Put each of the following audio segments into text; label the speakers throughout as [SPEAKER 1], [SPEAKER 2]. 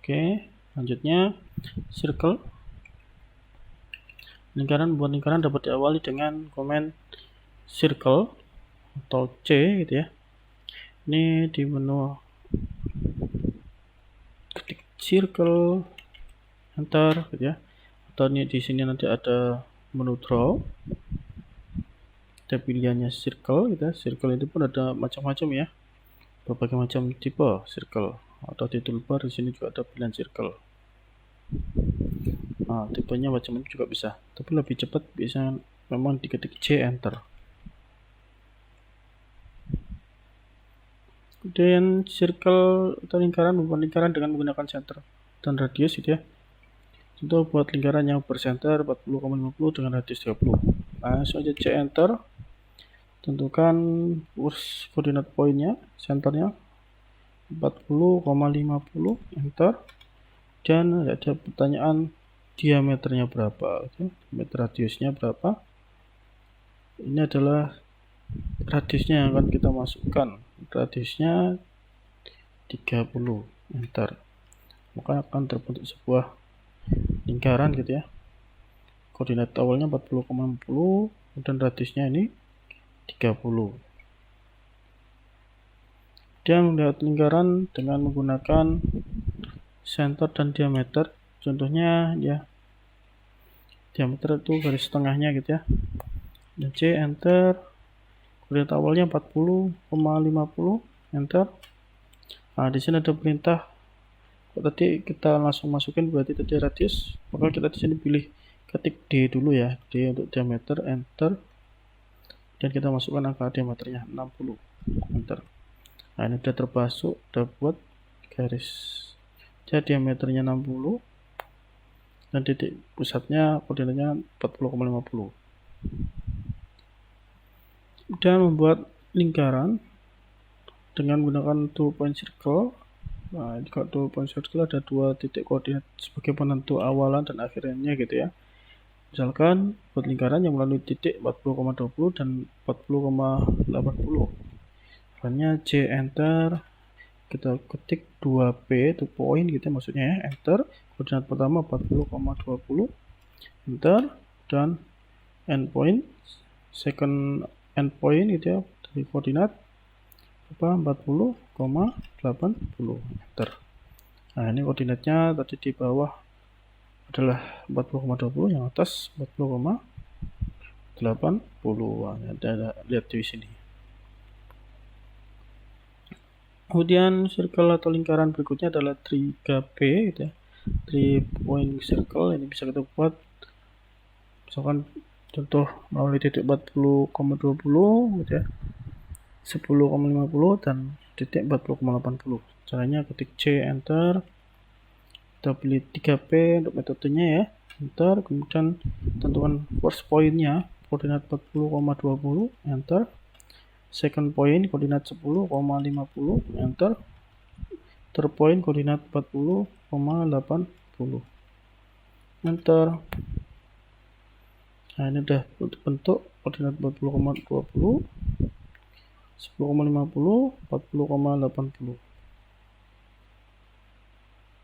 [SPEAKER 1] Oke, selanjutnya circle. Buat lingkaran dapat diawali dengan komen circle atau C gitu ya. Ini di menu ketik circle, enter gitu ya. Atau ini di sini nanti ada menu draw. Kita pilihannya circle gitu ya. Circle itu pun ada macam-macam ya. Berbagai macam tipe circle. Atau di toolbar di sini juga ada pilihan circle. Nah, tipenya macam-macam juga bisa. Tapi lebih cepat bisa memang diketik C enter. Kemudian circle atau lingkaran membuat lingkaran dengan menggunakan center dan radius gitu ya. Contoh buat lingkaran yang bersenter 40,50 dengan radius 30. Nah, langsung aja C enter. Tentukan kurs koordinat poinnya, senternya 40,50, enter. Dan ada pertanyaan diameternya berapa, okay. Diameter radiusnya berapa. Ini adalah radiusnya yang akan kita masukkan. Radiusnya 30, enter. Maka akan terbentuk sebuah lingkaran gitu ya. Koordinat awalnya 40,50 dan radiusnya ini 30. Dia melihat lingkaran dengan menggunakan center dan diameter. Contohnya ya, diameter itu garis tengahnya gitu ya. Dan C enter. Koordinat awalnya 40,50, enter. Nah, di sini ada perintah. Kalau tadi kita langsung masukin berarti tadi radius, maka kita di sini pilih ketik D dulu ya, D untuk diameter, enter. Dan kita masukkan angka diameternya 60, enter. Nah, ini sudah termasuk, sudah buat garis. Jadi diameternya 60 dan titik pusatnya koordinatnya 40,50. Dan membuat lingkaran dengan menggunakan 2 point circle. Nah, di 2 point circle ada 2 titik koordinat sebagai penentu awalan dan akhirnya gitu ya. Misalkan buat lingkaran yang melalui titik 40,20 dan 40,80. Caranya C enter. Kita ketik 2P itu poin gitu maksudnya ya, enter. Koordinat pertama 40,20, enter. Dan endpoint, second endpoint gitu ya, dari koordinat 40,80, enter. Nah, ini koordinatnya tadi di bawah adalah 40,20, yang atas 40,80. Ada lihat di sini. Kemudian circle atau lingkaran berikutnya adalah 3P gitu ya. 3 point circle, ini bisa kita buat misalkan contoh melalui titik 40,20 gitu ya, 10,50 dan titik 40,80. Caranya ketik C enter. Kita pilih 3P untuk metodenya ya, enter. Kemudian tentukan first pointnya koordinat 40,20, enter. Second point koordinat 10,50, enter. Third point koordinat 40,80, enter. Nah, ini udah bentuk koordinat 40,20, 10,50, 40,80.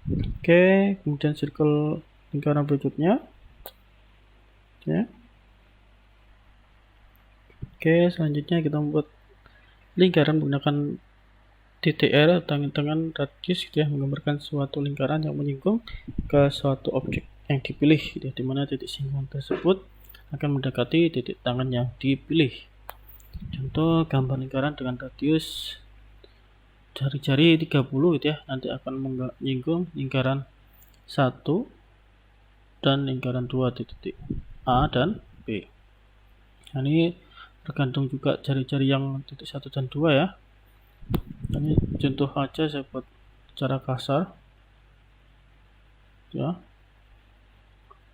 [SPEAKER 1] Oke, kemudian circle lingkaran berikutnya ya. Oke, selanjutnya kita membuat lingkaran menggunakan TTR dengan radius gitu ya, menggambarkan suatu lingkaran yang menyinggung ke suatu objek yang dipilih gitu ya, di mana titik singgungan tersebut akan mendekati titik tangan yang dipilih. Contoh gambar lingkaran dengan radius jari-jari 30 gitu ya, nanti akan menyinggung lingkaran 1 dan lingkaran 2 di titik A dan B. Nah, ini tergantung juga jari-jari yang titik 1 dan 2 ya. Ini contoh aja saya buat secara kasar ya.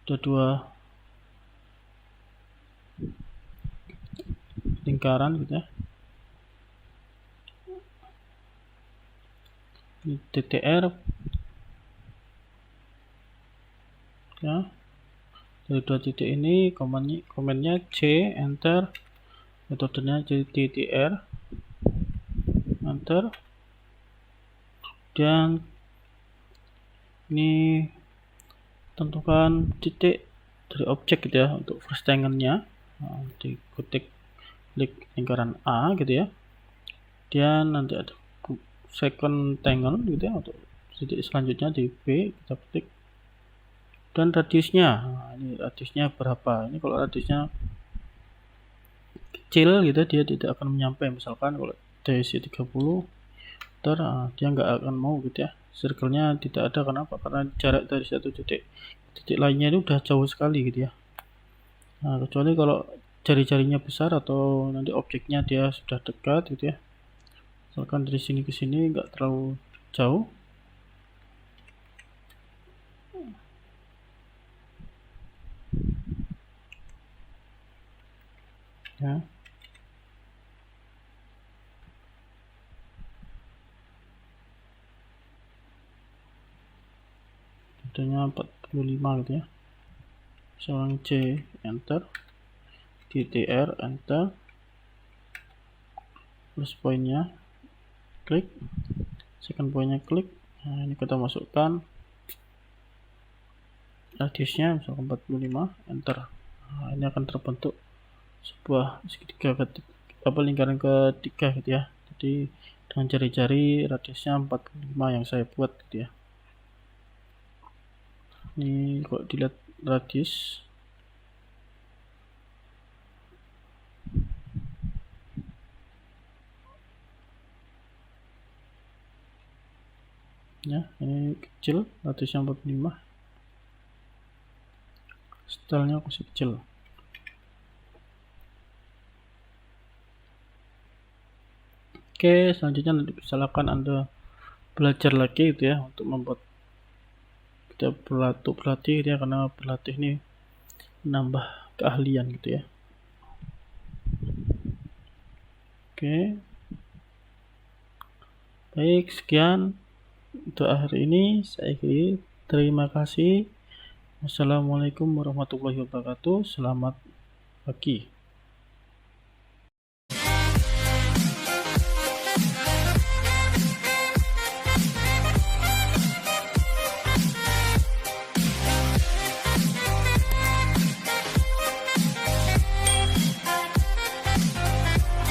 [SPEAKER 1] Ada 2 lingkaran gitu ya. Ini TTR ya. Dari 2 titik ini komennya C enter. Metodenya jadi TTR, enter. Dan Ini tentukan titik dari objek gitu ya untuk first tangle-nya. Nah, diketik klik lingkaran A gitu ya. Kemudian nanti ada second tangle gitu ya, untuk titik selanjutnya di B kita ketik, dan radiusnya. Nah, ini radiusnya berapa? Ini kalau radiusnya kecil gitu dia tidak akan menyampai, misalkan kalau diisi 30 meter, dia nggak akan mau gitu ya, circle-nya tidak ada. Kenapa? Karena jarak dari satu titik lainnya itu udah jauh sekali gitu ya. Nah, kecuali kalau jari-jarinya besar atau nanti objeknya dia sudah dekat gitu ya, misalkan dari sini ke sini nggak terlalu jauh ya. Contohnya 45 gitu ya. Misalkan C enter, DTR enter, plus poinnya klik, second poinnya klik. Nah, ini kita masukkan radiusnya misalkan 45, enter. Nah, ini akan terbentuk sebuah segitiga lingkaran ketiga gitu ya. Jadi dengan jari-jari radiusnya 45 yang saya buat gitu ya. Ini kalau dilihat radius ya, ini kecil, radiusnya 45, stylenya masih kecil. Oke, selanjutnya nanti silakan Anda belajar lagi gitu ya untuk membuat kita berlatih gitu ya, karena berlatih ini menambah keahlian gitu ya. Oke, baik, sekian untuk hari ini saya akhiri. Terima kasih. Wassalamualaikum warahmatullahi wabarakatuh. Selamat pagi.